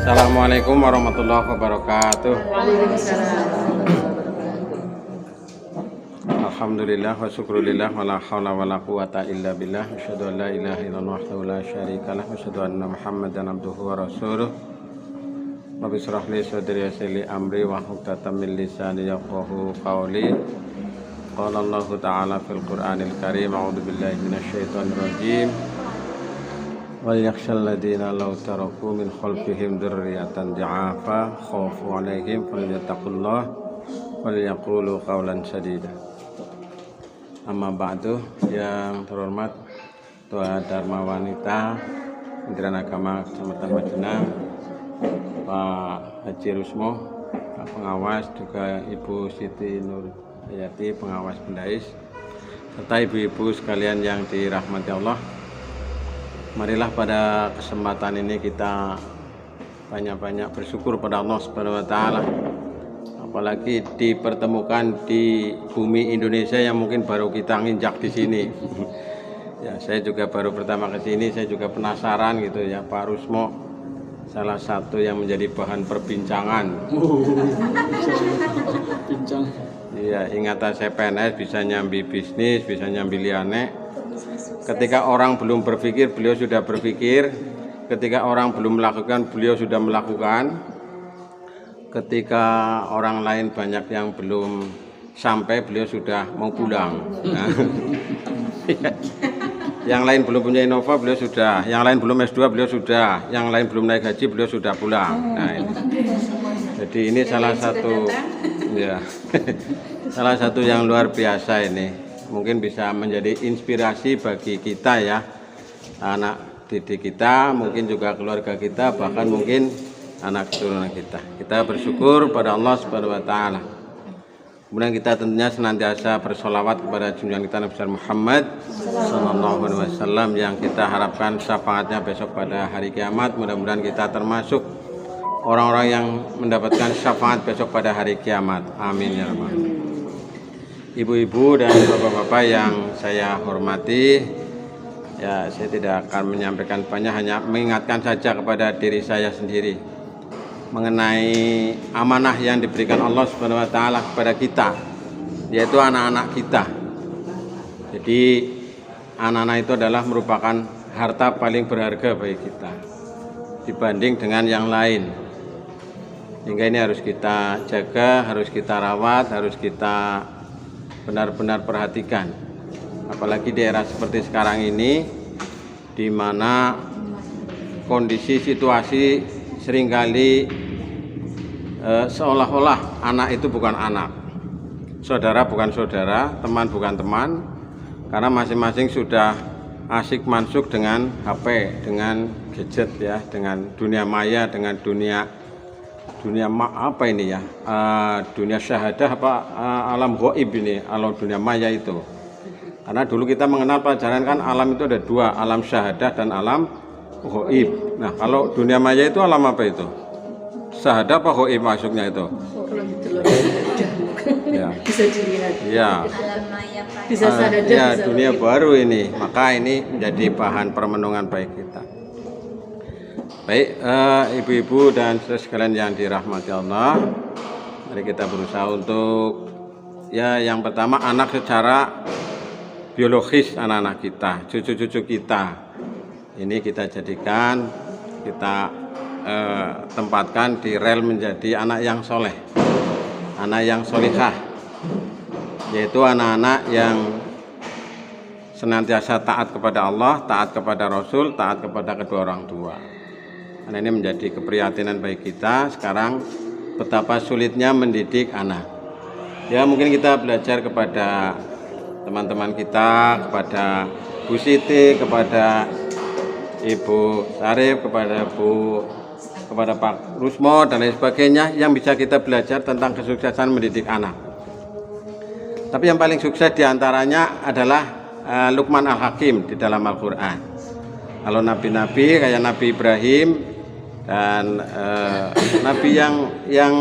Assalamualaikum warahmatullahi wabarakatuh. Alhamdulillah wa syukrulillah wa la hawla wa la quwata illa billah. Asyhadu an la ilaha illallah wahdahu la syarikalah wa asyhadu anna Muhammadan abduhu wa rasuluh. Rabbi shrah li sadri wa yassir li amri wa hlul min lisani yafqahu qawli. Qala Allah ta'ala fil Qur'anil Karim, a'udzu billahi minasyaitonir rajim. Wal yakhshal ladina law taraku min khalfihim dzurriyyatan dha'afa khafu 'alaihim falyattaqullah wal yaqulu qawlan sadida. Amma ba'du, yang terhormat Tua Dharma Wanita Kementerian Agama Kecamatan Majenang, Pak Haji Rusmo, Pak Pengawas, juga Ibu Siti Nur Hayati, Pengawas Bendais, serta ibu-ibu sekalian yang dirahmati Allah. Marilah pada kesempatan ini kita banyak-banyak bersyukur pada Allah Subhanahu wa taala. Apalagi dipertemukan di bumi Indonesia yang mungkin baru kita nginjak di sini. Ya, saya juga baru pertama ke sini, saya juga penasaran gitu ya, Pak Rusmo salah satu yang menjadi bahan perbincangan. Iya, ingatan saya PNS bisa nyambi bisnis, bisa nyambi liane. Ketika orang belum berpikir, beliau sudah berpikir. Ketika orang belum melakukan, beliau sudah melakukan. Ketika orang lain banyak yang belum sampai, beliau sudah mau pulang. Nah, yang lain belum punya Innova, beliau sudah. Yang lain belum S2, beliau sudah. Yang lain belum naik haji, beliau sudah pulang. Nah, ini. Jadi ini salah satu, ya, salah satu yang luar biasa ini. Mungkin bisa menjadi inspirasi bagi kita ya, anak didik kita, mungkin juga keluarga kita, bahkan mungkin anak keturunan kita. Kita bersyukur pada Allah Subhanahu wa taala. Kemudian kita tentunya senantiasa bersolawat kepada junjungan kita Nabi Muhammad sallallahu alaihi wasallam yang kita harapkan syafaatnya besok pada hari kiamat. Mudah-mudahan kita termasuk orang-orang yang mendapatkan syafaat besok pada hari kiamat. Amin ya rabbal alamin. Ibu-ibu dan bapak-bapak yang saya hormati, ya saya tidak akan menyampaikan banyak, hanya mengingatkan saja kepada diri saya sendiri mengenai amanah yang diberikan Allah Subhanahu wa taala kepada kita, yaitu anak-anak kita. Jadi anak-anak itu adalah merupakan harta paling berharga bagi kita dibanding dengan yang lain. Sehingga ini harus kita jaga, harus kita rawat, harus kita benar-benar perhatikan. Apalagi di era seperti sekarang ini, di mana kondisi situasi seringkali seolah-olah anak itu bukan anak, saudara bukan saudara, teman bukan teman, karena masing-masing sudah asik mansuk dengan HP, dengan gadget ya, dengan dunia maya, dengan dunia apa ini ya, dunia syahadah apa alam ghaib ini, alam dunia maya itu. Karena dulu kita mengenal pelajaran kan alam itu ada dua, alam syahadah dan alam ghaib. Nah, kalau dunia maya itu alam apa itu? Syahadah apa ghaib masuknya itu? Ya. Bisa dilihat. Ya. Alam maya bisa sadar. Ya, dunia baru ini. Maka ini menjadi bahan permenungan baik kita. Baik, ibu-ibu dan saudara sekalian yang dirahmati Allah, mari kita berusaha untuk ya yang pertama anak secara biologis, anak-anak kita, cucu-cucu kita. Ini kita jadikan, kita tempatkan di rel menjadi anak yang soleh, anak yang solihah, yaitu anak-anak yang senantiasa taat kepada Allah, taat kepada Rasul, taat kepada kedua orang tua. Karena ini menjadi keprihatinan bagi kita sekarang betapa sulitnya mendidik anak. Ya mungkin kita belajar kepada teman-teman kita, kepada Bu Siti, kepada Ibu Sarif, kepada Pak Rusmo dan lain sebagainya yang bisa kita belajar tentang kesuksesan mendidik anak. Tapi yang paling sukses diantaranya adalah Luqman Al-Hakim di dalam Al-Quran. Kalau nabi-nabi kayak Nabi Ibrahim dan nabi yang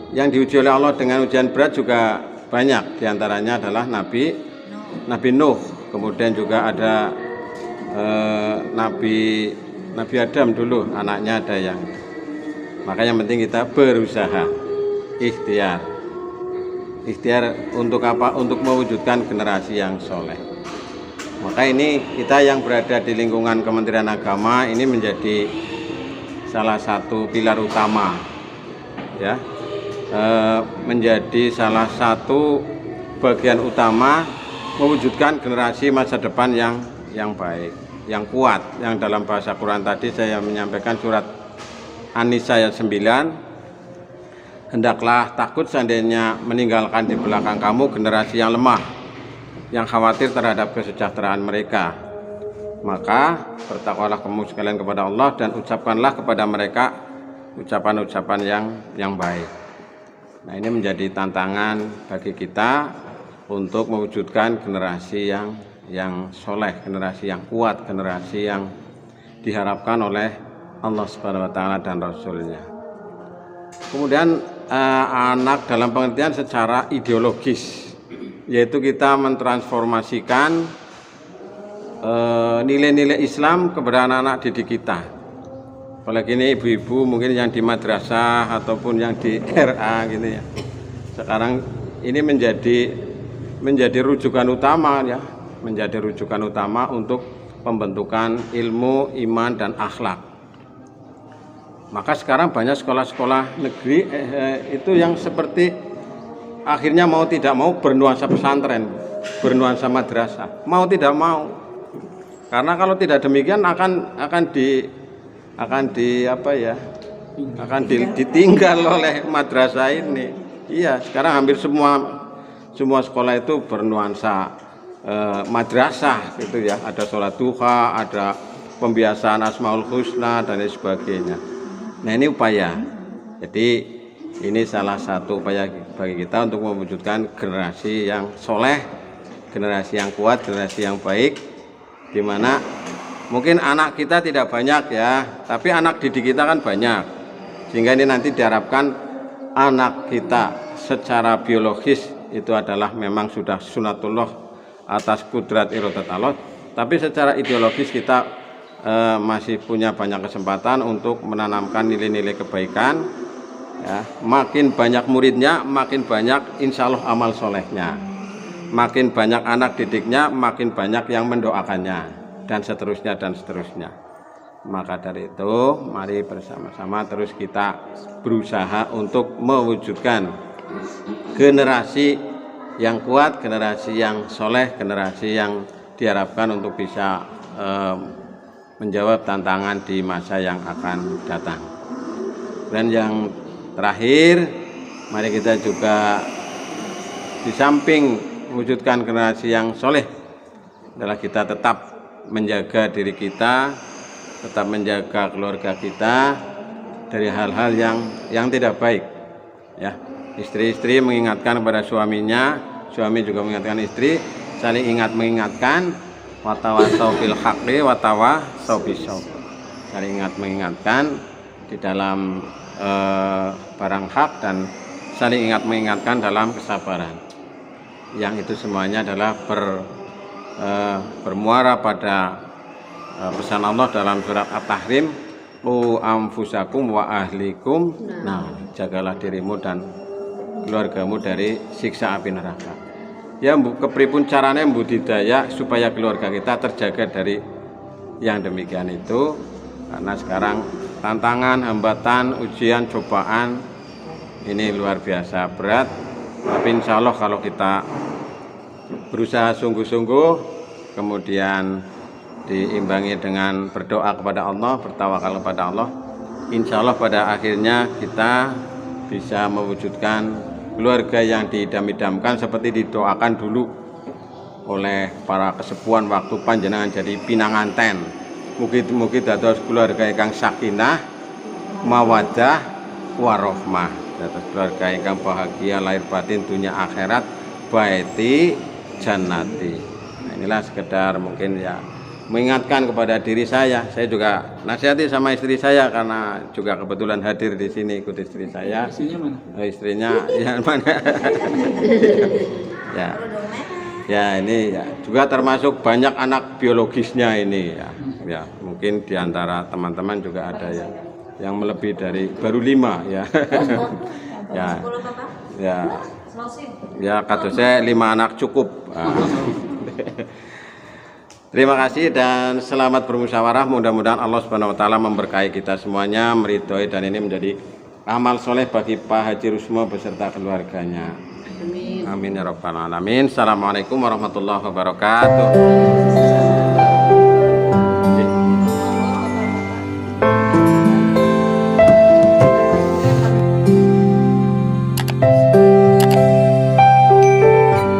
diuji oleh Allah dengan ujian berat juga banyak. Diantaranya adalah Nabi Nuh, kemudian juga ada Nabi Nabi Adam dulu anaknya ada yang. Maka yang penting kita berusaha, ikhtiar. Ikhtiar untuk apa? Untuk mewujudkan generasi yang soleh. Maka ini kita yang berada di lingkungan Kementerian Agama ini menjadi salah satu pilar utama, ya, menjadi salah satu bagian utama mewujudkan generasi masa depan yang baik, yang kuat. Yang dalam bahasa Quran tadi saya menyampaikan surat An-Nisa ayat 9. Hendaklah takut seandainya meninggalkan di belakang kamu generasi yang lemah, yang khawatir terhadap kesejahteraan mereka. Maka bertakwalah kamu sekalian kepada Allah dan ucapkanlah kepada mereka ucapan-ucapan yang baik. Nah, ini menjadi tantangan bagi kita untuk mewujudkan generasi yang soleh, generasi yang kuat, generasi yang diharapkan oleh Allah Subhanahu wa Ta'ala dan Rasul-Nya. Kemudian anak dalam pengertian secara ideologis, yaitu kita mentransformasikan nilai-nilai Islam kepada anak-anak didik kita. Apalagi ini ibu-ibu mungkin yang di madrasah ataupun yang di RA gitu ya. Sekarang ini menjadi rujukan utama ya, menjadi rujukan utama untuk pembentukan ilmu, iman dan akhlak. Maka sekarang banyak sekolah-sekolah negeri itu yang seperti akhirnya mau tidak mau bernuansa pesantren, bernuansa madrasah, mau tidak mau. Karena kalau tidak demikian akan ditinggal oleh madrasah ini. Iya, sekarang hampir semua sekolah itu bernuansa madrasah gitu ya. Ada sholat duha, ada pembiasaan Asmaul Husna dan lain sebagainya. Nah, ini upaya. Jadi ini salah satu upaya bagi kita untuk mewujudkan generasi yang soleh, generasi yang kuat, generasi yang baik, di mana mungkin anak kita tidak banyak ya, tapi anak didik kita kan banyak. Sehingga ini nanti diharapkan anak kita secara biologis itu adalah memang sudah sunatullah atas kudrat iradat Allah, tapi secara ideologis kita masih punya banyak kesempatan untuk menanamkan nilai-nilai kebaikan ya. Makin banyak muridnya, makin banyak insya Allah amal solehnya, makin banyak anak didiknya, makin banyak yang mendoakannya, dan seterusnya dan seterusnya. Maka dari itu mari bersama-sama terus kita berusaha untuk mewujudkan generasi yang kuat, generasi yang soleh, generasi yang diharapkan untuk bisa menjawab tantangan di masa yang akan datang. Dan yang terakhir, mari kita juga di samping mewujudkan generasi yang soleh adalah kita tetap menjaga diri kita, tetap menjaga keluarga kita dari hal-hal yang tidak baik. Ya, istri-istri mengingatkan kepada suaminya, suami juga mengingatkan istri, saling mengingatkan. Watawasau bil haqqi watawasau bisawab. Saling mengingatkan di dalam barang hak dan saling mengingatkan dalam kesabaran. Yang itu semuanya adalah bermuara pada pesan Allah dalam surat At-Tahrim, "Qu anfusakum wa ahlikum." Nah, jagalah dirimu dan keluargamu dari siksa api neraka. Ya, kepripun caranya budidaya supaya keluarga kita terjaga dari yang demikian itu. Karena sekarang tantangan, hambatan, ujian, cobaan ini luar biasa berat. Tapi insya Allah kalau kita berusaha sungguh-sungguh, kemudian diimbangi dengan berdoa kepada Allah, bertawakal kepada Allah, insya Allah pada akhirnya kita bisa mewujudkan keluarga yang diidam-idamkan seperti didoakan dulu oleh para kesepuhan waktu panjenengan jadi pinanganten. Mugi-mugi dados keluarga ingkang sakinah, mawaddah, warahmah. Dados keluarga ingkang bahagia lahir batin dunia akhirat, baiti jannati. Nah, inilah sekedar mungkin ya mengingatkan kepada diri saya juga nasihati sama istri saya karena juga kebetulan hadir di sini ikut istri saya. Istrinya mana? Istrinya ya mana? Ya ini ya juga termasuk banyak anak biologisnya ini ya. ya mungkin diantara teman-teman juga ada yang melebihi dari baru 5 ya. Ya, ya, ya kata saya 5 anak cukup. Terima kasih dan selamat bermusyawarah. Mudah-mudahan Allah Subhanahu wa taala memberkahi kita semuanya, meridhoi, dan ini menjadi amal soleh bagi Pak Haji Rusmo beserta keluarganya. Amin ya rabbal alamin. Assalamualaikum warahmatullahi wabarakatuh.